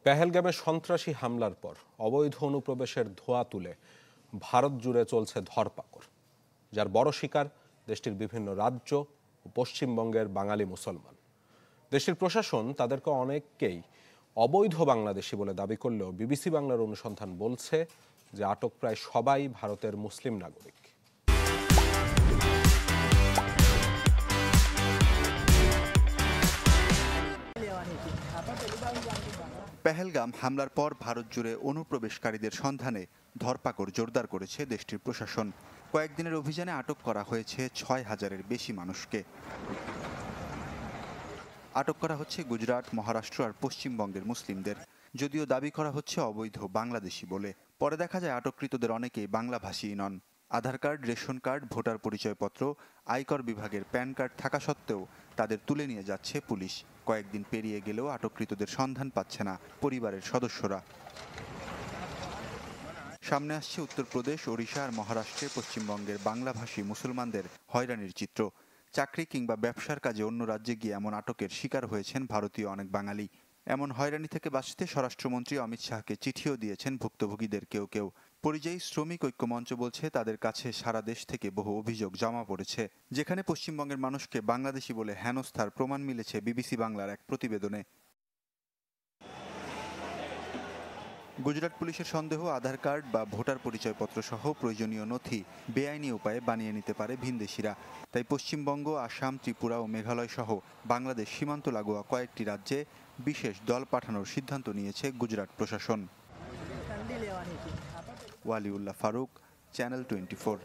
পেহেলগামে সন্ত্রাসী হামলার পর অবৈধ অনুপ্রবেশের ধোঁয়া তুলে ভারত জুড়ে চলছে ধরপাকড়, যার বড় শিকার দেশটির বিভিন্ন রাজ্য ও পশ্চিমবঙ্গের বাঙালি মুসলমান। দেশটির প্রশাসন তাদেরকে অনেককেই অবৈধ বাংলাদেশি বলে দাবি করলেও বিবিসি বাংলার অনুসন্ধান বলছে যে আটক প্রায় সবাই ভারতের মুসলিম নাগরিক। পেহেলগাম হামলার পর ভারত জুড়ে অনুপ্রবেশকারীদের সন্ধানে ধরপাকড় জোরদার করেছে দেশটির প্রশাসন। কয়েকদিনের অভিযানে আটক করা হয়েছে ৬,০০০-এর বেশি মানুষকে। আটক করা হচ্ছে গুজরাট, মহারাষ্ট্র আর পশ্চিমবঙ্গের মুসলিমদের, যদিও দাবি করা হচ্ছে অবৈধ বাংলাদেশি বলে। পরে দেখা যায় আটককৃতদের অনেকেই বাংলাভাষী নন। আধার কার্ড, রেশন কার্ড, ভোটার পরিচয়পত্র, আয়কর বিভাগের প্যান কার্ড থাকা সত্ত্বেও তাদের তুলে নিয়ে যাচ্ছে পুলিশ। কয়েকদিন পেরিয়ে গেলেও আটককৃতদের সন্ধান পাচ্ছে না পরিবারের সদস্যরা। সামনে আসছে উত্তরপ্রদেশ, ওড়িশা আর মহারাষ্ট্রে পশ্চিমবঙ্গের বাংলাভাষী মুসলমানদের হয়রানির চিত্র। চাকরি কিংবা ব্যবসার কাজে অন্য রাজ্যে গিয়ে এমন আটকের শিকার হয়েছেন ভারতীয় অনেক বাঙালি। এমন হয়রানি থেকে বাঁচতে স্বরাষ্ট্রমন্ত্রী অমিত শাহকে চিঠিও দিয়েছেন ভুক্তভোগীদের কেউ কেউ। পরিযায়ী শ্রমিক ঐক্য মঞ্চ বলছে তাদের কাছে সারা দেশ থেকে বহু অভিযোগ জমা পড়েছে, যেখানে পশ্চিমবঙ্গের মানুষকে বাংলাদেশি বলে হেনস্থার প্রমাণ মিলেছে বিবিসি বাংলার এক প্রতিবেদনে। গুজরাট পুলিশের সন্দেহ, আধার কার্ড বা ভোটার পরিচয়পত্র সহ প্রয়োজনীয় নথি বেআইনি উপায়ে বানিয়ে নিতে পারে ভিনদেশিরা। তাই পশ্চিমবঙ্গ, আসাম, ত্রিপুরা ও মেঘালয় সহ বাংলাদেশ সীমান্ত লাগোয়া কয়েকটি রাজ্যে বিশেষ দল পাঠানোর সিদ্ধান্ত নিয়েছে গুজরাট প্রশাসন। ওয়ালিউল্লাহ ফারুক, চ্যানেল 24।